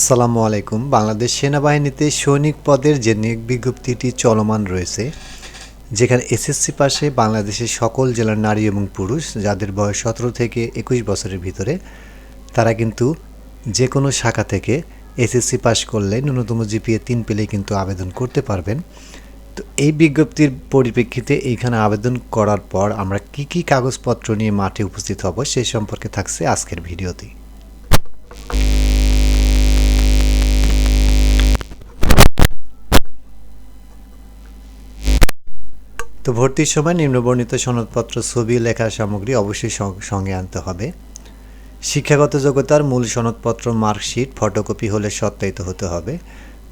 আসসালামু আলাইকুম। বাংলাদেশ সেনাবাহিনীতে সৈনিক পদের যে নিয়োগ বিজ্ঞপ্তিটি চলমান রয়েছে, যেখানে এসএসসি পাশে বাংলাদেশের সকল জেলার নারী এবং পুরুষ যাদের বয়স ১৭ থেকে ২১ বছরের ভিতরে, তারা কিন্তু যে কোনো শাখা থেকে এসএসসি পাস করলে ন্যূনতম জিপিএ ৩ পেলেই কিন্তু আবেদন করতে পারবেন। তো এই বিজ্ঞপ্তির পরিপ্রেক্ষিতে এইখানে আবেদন করার পর আমরা কি কাগজপত্র নিয়ে মাঠে উপস্থিত হব সে সম্পর্কে থাকছে আজকের ভিডিওতে। তো ভর্তির সময় নিম্নবর্ণিত সনদপত্র, ছবি, লেখার সামগ্রী অবশ্যই সঙ্গে আনতে হবে। শিক্ষাগত যোগ্যতার মূল সনদপত্র, মার্কশিট ফটোকপি হলে সত্যায়িত হতে হবে,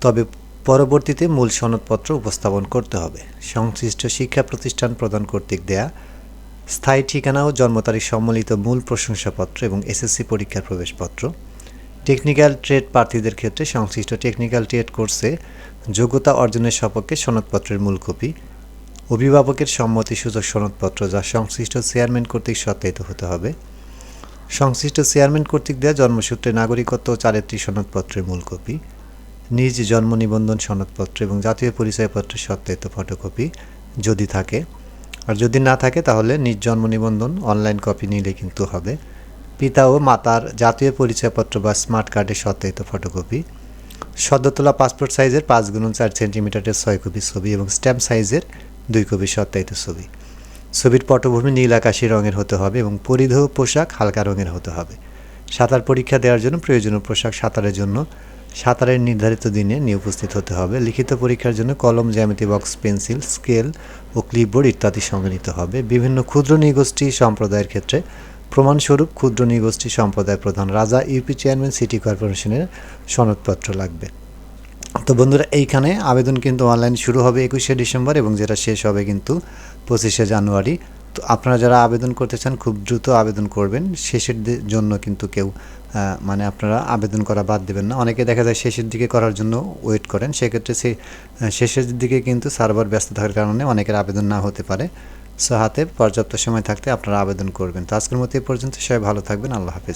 তবে পরবর্তীতে মূল সনদপত্র উপস্থাপন করতে হবে। সংশ্লিষ্ট শিক্ষা প্রতিষ্ঠান প্রদান কর্তৃক দেয়া স্থায়ী ঠিকানা ও জন্ম তারিখ সম্বলিত মূল প্রশংসাপত্র এবং এসএসসি পরীক্ষার প্রবেশপত্র। টেকনিক্যাল ট্রেড প্রার্থীদের ক্ষেত্রে সংশ্লিষ্ট টেকনিক্যাল ট্রেড কোর্সে যোগ্যতা অর্জনের সপক্ষে সনদপত্রের মূল কপি, অভিভাবকের সম্মতিসূচক সনদপত্র যা সংশ্লিষ্ট চেয়ারম্যান কর্তৃক সত্যায়িত হতে হবে। সংশ্লিষ্ট চেয়ারম্যান কর্তৃক দেওয়া জন্মসূত্রে নাগরিকত্ব ও চারিত্রিক সনদপত্রের মূল কপি, নিজ জন্ম নিবন্ধন সনদপত্র এবং জাতীয় পরিচয়পত্রের সত্যায়িত ফটোকপি যদি থাকে, আর যদি না থাকে তাহলে নিজ জন্ম নিবন্ধন অনলাইন কপি নিলে কিন্তু হবে। পিতা ও মাতার জাতীয় পরিচয়পত্র বা স্মার্ট কার্ডের সত্যায়িত ফটোকপি, সদ্য তোলা পাসপোর্ট সাইজের 5x4 সেন্টিমিটারের 6 কপি ছবি এবং স্ট্যাম্প সাইজের 2 কপি সত্যায়িত ছবি। ছবির পটভূমি নীল আকাশি রঙের হতে হবে এবং পরিধেয় পোশাক হালকা রঙের হতে হবে। সাঁতার পরীক্ষা দেওয়ার জন্য প্রয়োজনীয় পোশাক সাঁতারের জন্য সাঁতারের নির্ধারিত দিনে নিয়ে উপস্থিত হতে হবে। লিখিত পরীক্ষার জন্য কলম, জ্যামিতি বক্স, পেন্সিল, স্কেল ও ক্লিপবোর্ড ইত্যাদি সঙ্গে নিতে হবে। বিভিন্ন ক্ষুদ্র নৃগোষ্ঠী সম্প্রদায়ের ক্ষেত্রে প্রমাণস্বরূপ ক্ষুদ্র নৃগোষ্ঠী সম্প্রদায় প্রধান, রাজা, ইউপি চেয়ারম্যান, সিটি কর্পোরেশনের সনদপত্র লাগবে। তো বন্ধুরা, এইখানে আবেদন কিন্তু অনলাইন শুরু হবে 21শে ডিসেম্বর এবং যেটা শেষ হবে কিন্তু 25শে জানুয়ারি। তো আপনারা যারা আবেদন করতে চান খুব দ্রুত আবেদন করবেন। শেষের জন্য কিন্তু কেউ আপনারা আবেদন করা বাদ দেবেন না। অনেকে দেখা যায় শেষের দিকে করার জন্য ওয়েট করেন, সেক্ষেত্রে শেষের দিকে কিন্তু সার্ভার ব্যস্ত থাকার কারণে অনেকের আবেদন না হতে পারে। সো হাতে পর্যাপ্ত সময় থাকতে আপনারা আবেদন করবেন। তো আজকের মতো এই পর্যন্ত, সবাই ভালো থাকবেন। আল্লাহ হাফেজ।